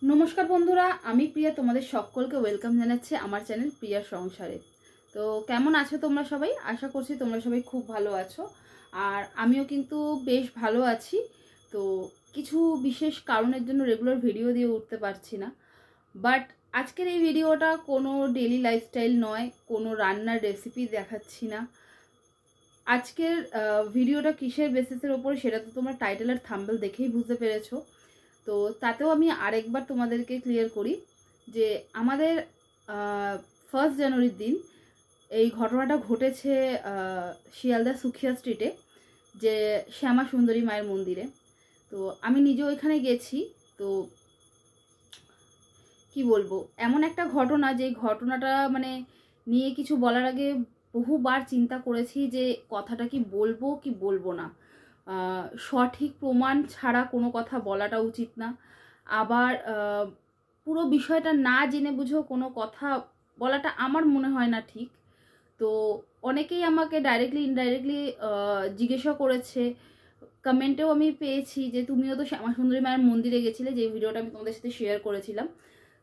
नमस्कार बंधुरा आमी प्रिया तुम्हारे सकलके वेलकाम जानाচ্ছি আমার চ্যানেল প্রিয়ার সংসারে। তো কেমন আছো তোমরা সবাই? আশা করছি তোমরা সবাই খুব ভালো আছো আর আমিও কিন্তু বেশ ভালো আছি। তো কিছু বিশেষ কারণের জন্য রেগুলার ভিডিও দিয়ে উঠতে পারছি না, বাট আজকের এই ভিডিওটা কোনো ডেইলি লাইফস্টাইল নয়, কোনো রান্নার রেসিপি দেখাচ্ছি না। আজকের ভিডিওটা কিসের বেসিসের উপরে সেটা তো তোমরা টাইটেল আর থাম্বনেল দেখেই বুঝতে পেরেছো। তো তাতেও আমি আরেকবার তোমাদেরকে ক্লিয়ার করি যে আমাদের 1 জানুয়ারির দিন এই ঘটনাটা ঘটেছে শিয়ালদা সুখিয়া স্ট্রিটে, যে শ্যামা সুন্দরী মায়ের মন্দিরে। তো আমি নিজে ওইখানে গেছি। তো কি বলবো, এমন একটা ঘটনা যে ঘটনাটা মানে নিয়ে কিছু বলার আগে বহুবার চিন্তা করেছি যে কথাটা কি বলবো না। সঠিক প্রমাণ ছাড়া কোনো কথা বলাটা উচিত না, আবার পুরো বিষয়টা না জেনে বুঝেও কোনো কথা বলাটা আমার মনে হয় না ঠিক। তো অনেকেই আমাকে ডাইরেক্টলি ইনডাইরেক্টলি জিজ্ঞাসা করেছে, কমেন্টেও আমি পেয়েছি যে তুমিও তো শ্যামা সুন্দরী মায়ের মন্দিরে গেছিলে, যে ভিডিওটা আমি তোমাদের সাথে শেয়ার করেছিলাম।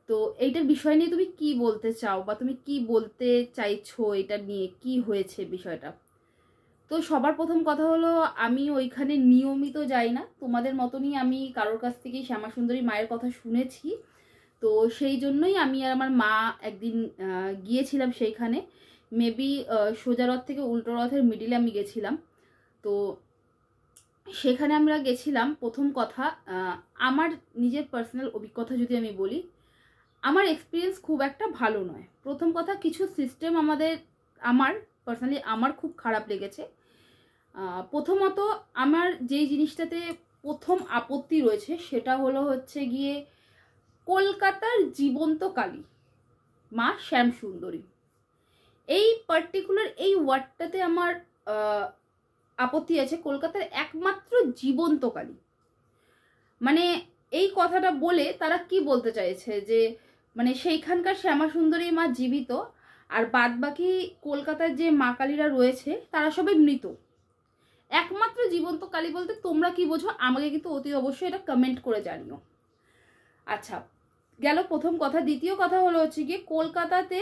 তো এইটার বিষয় নিয়ে তুমি কি বলতে চাও বা তুমি কি বলতে চাইছো, এটা নিয়ে কি হয়েছে বিষয়টা। তো সবার প্রথম কথা হলো, আমি ওইখানে নিয়মিত যাই না, তোমাদের মতনই আমি কারোর কাছ থেকেই শ্যামা সুন্দরী মায়ের কথা শুনেছি। তো সেই জন্যই আমি আর আমার মা একদিন গিয়েছিলাম সেইখানে। মেবি সোজা রথ থেকে উল্টো রথের মিডিলে আমি গেছিলাম। তো সেখানে আমরা গেছিলাম। প্রথম কথা, আমার নিজের পার্সোনাল অভিজ্ঞতা যদি আমি বলি, আমার এক্সপিরিয়েন্স খুব একটা ভালো নয়। প্রথম কথা, কিছু সিস্টেম আমার পার্সোনালি আমার খুব খারাপ লেগেছে। প্রথমত আমার যেই জিনিসটাতে প্রথম আপত্তি রয়েছে সেটা হচ্ছে গিয়ে কলকাতার জীবন্ত কালী মা শ্যাম সুন্দরী, এই পার্টিকুলার এই ওয়ার্ডটাতে আমার আপত্তি আছে। কলকাতার একমাত্র জীবন্ত কালী, মানে এই কথাটা বলে তারা কি বলতে চাইছে যে মানে সেইখানকার শ্যামা সুন্দরী মা জীবিত আর বাদ বাকি কলকাতার যে মা কালীরা রয়েছে তারা সবাই মৃত। একমাত্র জীবন্ত কালী বলতে তোমরা কি বোঝো আমাকে কিন্তু অতি অবশ্যই এটা কমেন্ট করে জানিও। আচ্ছা, গেল প্রথম কথা। দ্বিতীয় কথা হচ্ছে গিয়ে কলকাতাতে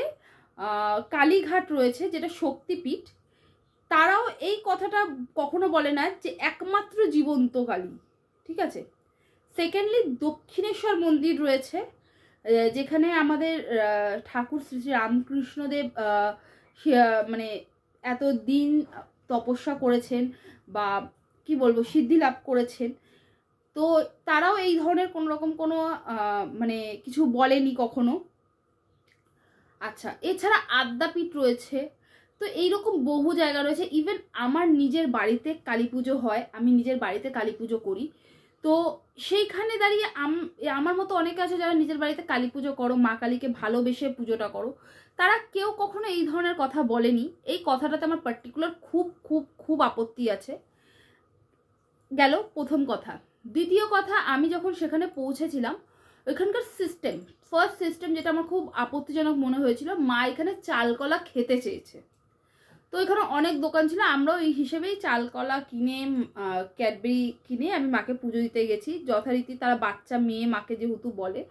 কালীঘাট রয়েছে যেটা শক্তিপীঠ, তারাও এই কথাটা কখনো বলে না যে একমাত্র জীবন্ত কালী, ঠিক আছে। সেকেন্ডলি দক্ষিণেশ্বর মন্দির রয়েছে, যেখানে আমাদের ঠাকুর শ্রী শ্রী রামকৃষ্ণদেব মানে এত দিন তপস্যা করেছেন বা কি বলবো সিদ্ধি লাভ করেছেন। তো তারাও এই ধরনের কোনো রকম কোনো মানে কিছু বলেনি কখনো। আচ্ছা, এছাড়া আদ্যাপীঠ রয়েছে। তো এইরকম বহু জায়গা রয়েছে। ইভেন আমার নিজের বাড়িতে কালী পুজো হয়, আমি নিজের বাড়িতে কালী পুজো করি। তো সেইখানে দাঁড়িয়ে আমার মতো অনেকে আছে যারা নিজের বাড়িতে কালী পুজো করো, মা কালীকে ভালোবেসে পুজোটা করো, তারা কেউ কখনো এই ধরনের কথা বলেনি। এই কথাটাতে আমার পার্টিকুলার খুব খুব খুব আপত্তি আছে। গেল প্রথম কথা। দ্বিতীয় কথা, আমি যখন সেখানে পৌঁছেছিলাম ওইখানকার সিস্টেম, ফার্স্ট সিস্টেম যেটা আমার খুব আপত্তিজনক মনে হয়েছিল, মা এখানে চালকলা খেতে চেয়েছে। তো এখানে অনেক দোকান ছিল, আমরাও এই হিসেবেই চালকলা কিনে ক্যাডবেরি কিনে আমি মাকে পুজো দিতে গেছি। যথারীতি তারা বাচ্চা মেয়ে মাকে যেহেতু বলে,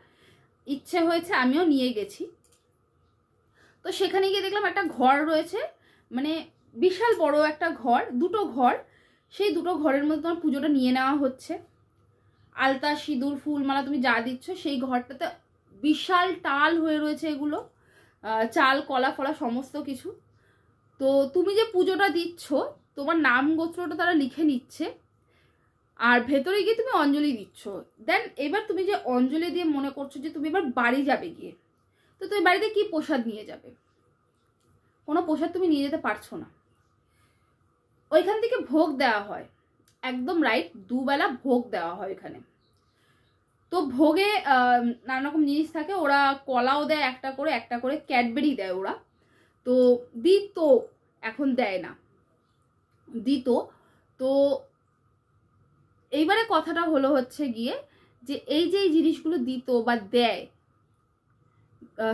ইচ্ছে হয়েছে আমিও নিয়ে গেছি। তো সেখানে গিয়ে দেখলাম একটা ঘর রয়েছে, মানে বিশাল বড় একটা ঘর, দুটো ঘর। সেই দুটো ঘরের মধ্যে তোমার পুজোটা নিয়ে নেওয়া হচ্ছে। আলতা সিঁদুর ফুলমালা তুমি যা দিচ্ছ সেই ঘরটাতে বিশাল টাল হয়ে রয়েছে, এগুলো চাল কলা ফলা সমস্ত কিছু। তো তুমি যে পুজোটা দিচ্ছ তোমার নাম গোত্রটা তারা লিখে নিচ্ছে, আর ভেতরে গিয়ে তুমি অঞ্জলি দিচ্ছ। দেন এবার তুমি যে অঞ্জলি দিয়ে মনে করছো যে তুমি এবার বাড়ি যাবে গিয়ে, তো তুমি বাড়িতে কি প্রসাদ নিয়ে যাবে? কোনো প্রসাদ তুমি নিয়ে যেতে পারছো না। ওইখান থেকে ভোগ দেওয়া হয়, একদম রাইট, দুবেলা ভোগ দেওয়া হয় এখানে। তো ভোগে নানা রকম জিনিস থাকে, ওরা কলাও দেয় একটা করে ক্যাডবেরি দেয় ওরা। তো দিত, এখন দেয় না, দিত। তো এইবারে কথাটা হচ্ছে গিয়ে যে এই যে এই জিনিসগুলো দিত বা দেয়,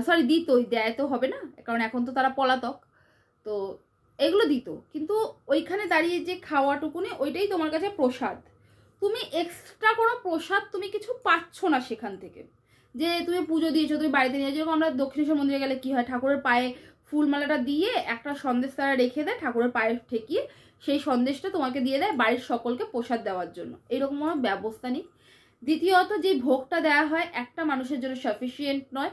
সরি দিতই, দেয় তো হবে না কারণ এখন তো তারা পলাতক। তো এগুলো দিত, কিন্তু ওইখানে দাঁড়িয়ে যে খাওয়াটুকুনি ওইটাই তোমার কাছে প্রসাদ। তুমি এক্সট্রা কোনো প্রসাদ তুমি কিছু পাচ্ছ না সেখান থেকে। যে তুমি পুজো দিয়েছো, তুমি বাড়িতে নিয়ে, যেরকম আমরা দক্ষিণেশ্বর মন্দিরে গেলে কি হয়, ঠাকুরের পায়ে ফুলমালাটা দিয়ে একটা সন্দেশ তারা রেখে দেয়, ঠাকুরের পায়ে ঠেকিয়ে সেই সন্দেশটা তোমাকে দিয়ে দেয় বাড়ির সকলকে প্রসাদ দেওয়ার জন্য, এরকম কোনো ব্যবস্থা নেই। দ্বিতীয়ত, যে ভোগটা দেওয়া হয় একটা মানুষের জন্য সাফিসিয়েন্ট নয়।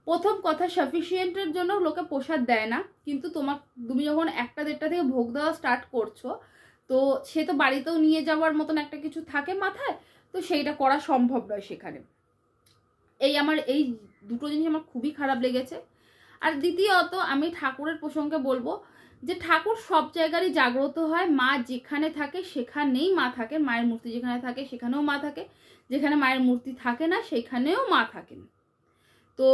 প্রথম কথা, সাফিসিয়েন্টের জন্য লোকে প্রসাদ দেয় না, কিন্তু তুমি যখন 1টা-1:30 থেকে ভোগ দেওয়া স্টার্ট করছো, তো সে তো বাড়িতেও নিয়ে যাওয়ার মতন একটা কিছু থাকে মাথায়, তো সেইটা করা সম্ভব নয় সেখানে। এই দুটো জিনিস আমার খুবই খারাপ লেগেছে। আর দ্বিতীয়ত, আমি ঠাকুরের প্রসঙ্গে বলবো যে ঠাকুর সব জায়গারই জাগ্রত হয়, মা যেখানে থাকে সেখানেই মা থাকে, মায়ের মূর্তি যেখানে থাকে সেখানেও মা থাকে, যেখানে মায়ের মূর্তি থাকে না সেখানেও মা থাকেন। তো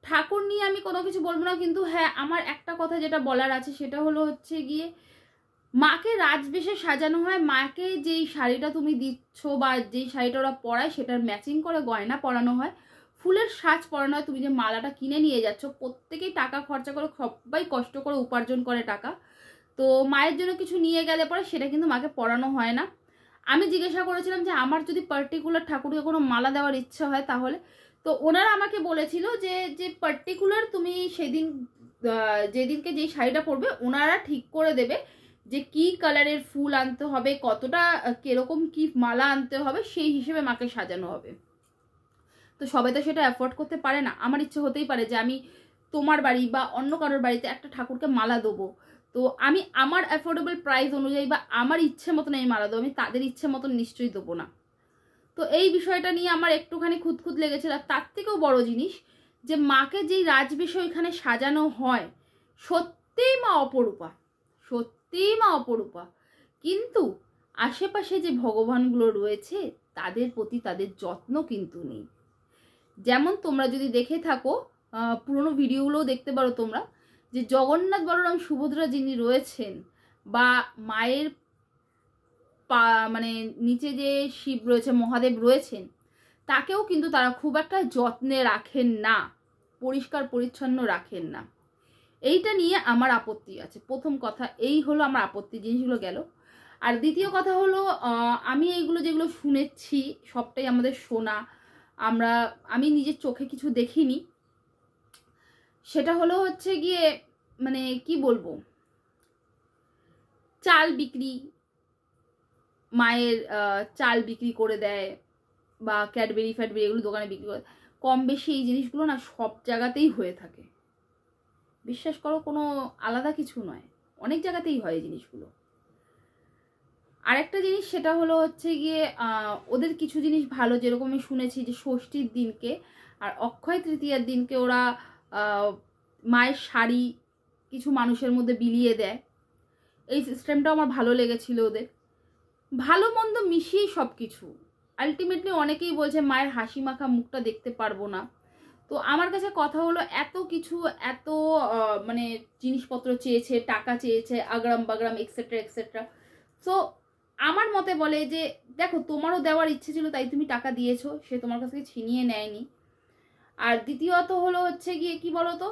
ঠাকুর নিয়ে আমি কোনো কিছু বলবো না, কিন্তু হ্যাঁ, আমার একটা কথা যেটা বলার আছে সেটা হলো হচ্ছে গিয়ে, মাকে রাজবেশে সাজানো হয়, মাকে যেই শাড়িটা তুমি দিচ্ছ বা যেই শাড়িটা ওরা পরায় সেটার ম্যাচিং করে গয়না পরানো হয়, ফুলের সাজ পরানো হয়। তুমি যে মালাটা কিনে নিয়ে যাচ্ছ, প্রত্যেকেই টাকা খরচা করে, সবাই কষ্ট করে উপার্জন করে টাকা, তো মায়ের জন্য কিছু নিয়ে গেলে পরে সেটা কিন্তু মাকে পরানো হয় না। আমি জিজ্ঞাসা করেছিলাম যে আমার যদি পার্টিকুলার ঠাকুরকে কোনো মালা দেওয়ার ইচ্ছা হয় তাহলে, তো ওনারা আমাকে বলেছিল যে পার্টিকুলার তুমি সেদিন যেদিনকে যেই শাড়িটা পরবে ওনারা ঠিক করে দেবে যে কি কালারের ফুল আনতে হবে, কতটা কিরকম কি মালা আনতে হবে, সেই হিসেবে মাকে সাজানো হবে। তো সবাই তো সেটা অ্যাফোর্ড করতে পারে না। আমার ইচ্ছে হতেই পারে যে আমি তোমার বাড়ি বা অন্য কারোর বাড়িতে একটা ঠাকুরকে মালা দেবো, তো আমি আমার অ্যাফোর্ডেবল প্রাইস অনুযায়ী বা আমার ইচ্ছে মতন এই মালা দেবো, আমি তাদের ইচ্ছে মতন নিশ্চয়ই দেবো না। তো এই বিষয়টা নিয়ে আমার একটুখানি খুঁতখুত লেগেছিল। আর তার থেকেও বড় জিনিস, যে মাকে যেই রাজবেশে এখানে সাজানো হয়, সত্যিই মা অপরূপা, সত্যিই মা অপরূপা, কিন্তু আশেপাশে যে ভগবানগুলো রয়েছে তাদের প্রতি তাদের যত্ন কিন্তু নেই। যেমন তোমরা যদি দেখে থাকো, পুরোনো ভিডিওগুলোও দেখতে পারো তোমরা, যে জগন্নাথ বলরাম সুভদ্রা যিনি রয়েছেন, বা মায়ের মানে নিচে যে শিব রয়েছে, মহাদেব রয়েছেন, তাকেও কিন্তু তারা খুব একটা যত্নে রাখেন না, পরিষ্কার পরিচ্ছন্ন রাখেন না। এইটা নিয়ে আমার আপত্তি আছে। প্রথম কথা এই হলো আমার আপত্তি, জিনিসগুলো গেল। আর দ্বিতীয় কথা হলো, আমি এইগুলো যেগুলো শুনেছি সবটাই আমাদের শোনা, আমি নিজের চোখে কিছু দেখিনি। সেটা হলো হচ্ছে গিয়ে, মানে কি বলবো, চাল বিক্রি, মায়ের চাল বিক্রি করে দেয়, বা ক্যাডবেরি ফ্যাডবেরি এগুলো দোকানে বিক্রি করে, কম বেশি এই জিনিসগুলো না সব জায়গাতেই হয়ে থাকে, বিশ্বাস করো, কোনো আলাদা কিছু নয়, অনেক জায়গাতেই হয় এই জিনিসগুলো। আরেকটা জিনিস সেটা হলো হচ্ছে গিয়ে, ওদের কিছু জিনিস ভালো, যেরকম আমি শুনেছি যে ষষ্ঠীর দিনকে আর অক্ষয় তৃতীয়ার দিনকে ওরা মায়ের শাড়ি কিছু মানুষের মধ্যে বিলিয়ে দেয়। এই সিস্টেমটাও আমার ভালো লেগেছিল ওদের। ভালো মন্দ মিশিয়ে সব কিছু। আলটিমেটলি অনেকেই বলছে মায়ের হাসি মাখা মুখটা দেখতে পারবো না। তো আমার কাছে কথা হলো, এত কিছু, এত মানে জিনিসপত্র চেয়েছে, টাকা চেয়েছে, আগ্রাম বাগ্রাম এক্সেট্রা এক্সেট্রা। সো আমার মতে বলে যে দেখো, তোমারও দেওয়ার ইচ্ছে ছিল তাই তুমি টাকা দিয়েছো, সে তোমার কাছ থেকে ছিনিয়ে নেয়নি। আর দ্বিতীয়ত হলো হচ্ছে গিয়ে কি বলতো,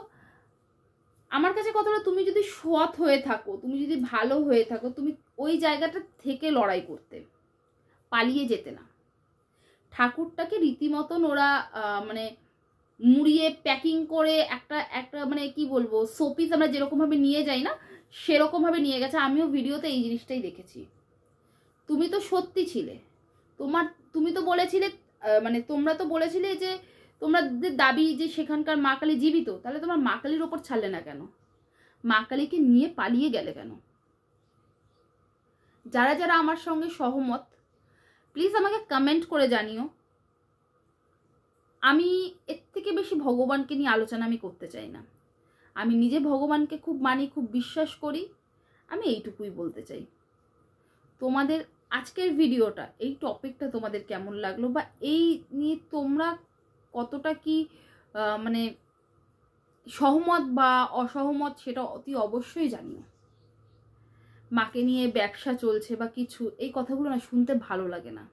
আমার কাছে কথা হলো, তুমি যদি সৎ হয়ে থাকো, তুমি যদি ভালো হয়ে থাকো, তুমি ওই জায়গাটা থেকে লড়াই করতে, পালিয়ে যেতে না। ঠাকুরটাকে রীতিমতন ওরা মানে মুড়িয়ে প্যাকিং করে একটা একটা মানে কি বলবো, শোপিস আমরা যেরকম ভাবে নিয়ে যাই না, সেরকম ভাবে নিয়ে গেছে। আমিও ভিডিওতে এই জিনিসটাই দেখেছি। তুমি তো সত্যি ছিলে, তুমি তো বলেছিলে, মানে তোমরা তো বলেছিলে যে তোমাদের দাবি যে সেখানকার মা কালী জীবিত, তাহলে তোমার মা কালীর ওপর ছাড়লে না কেন? মা কালীকে নিয়ে পালিয়ে গেলে কেন? যারা যারা আমার সঙ্গে সহমত, প্লিজ আমাকে কমেন্ট করে জানিও। আমি এর থেকে বেশি ভগবানকে নিয়ে আলোচনা আমি করতে চাই না। আমি নিজে ভগবানকে খুব মানি, খুব বিশ্বাস করি, আমি এইটুকুই বলতে চাই। তোমাদের আজকের ভিডিওটা, এই টপিকটা তোমাদের কেমন লাগলো, বা এই নিয়ে তোমরা কতটা কি মানে সহমত বা অসহমত, সেটা অতি অবশ্যই জানিও। মাকে নিয়ে ব্যবসা চলছে বা কিছু, এই কথাগুলো না শুনতে ভালো লাগে না।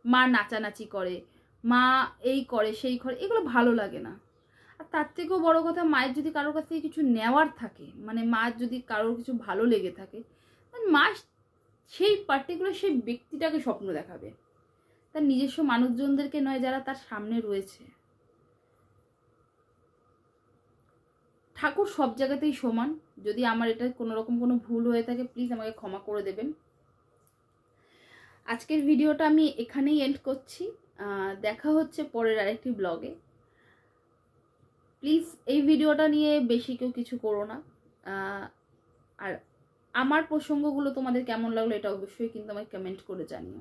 মা নাচানাচি করে, মা এই করে সেই করে, এগুলো ভালো লাগে না। আর তার থেকেও বড় কথা, মায়ের যদি কারোর কাছ থেকে কিছু নেওয়ার থাকে, মানে মার যদি কারোর কিছু ভালো লেগে থাকে, মা সেই পার্টিকুলার সেই ব্যক্তিটাকে স্বপ্ন দেখাবে, তার নিজস্ব মানুষজনদেরকে নয়, যারা তার সামনে রয়েছে। ঠাকুর সব জায়গাতেই সমান। যদি আমার এটা কোনো রকম কোনো ভুল হয়ে থাকে প্লিজ আমাকে ক্ষমা করে দেবেন। আজকের ভিডিওটা আমি এখানেই এন্ড করছি। দেখা হচ্ছে পরের আরেকটি ব্লগে। প্লিজ এই ভিডিওটা নিয়ে বেশি কেউ কিছু করো না। আর আমার প্রসঙ্গগুলো তোমাদের কেমন লাগলো এটা অবশ্যই কিন্তু আমাকে কমেন্ট করে জানিও।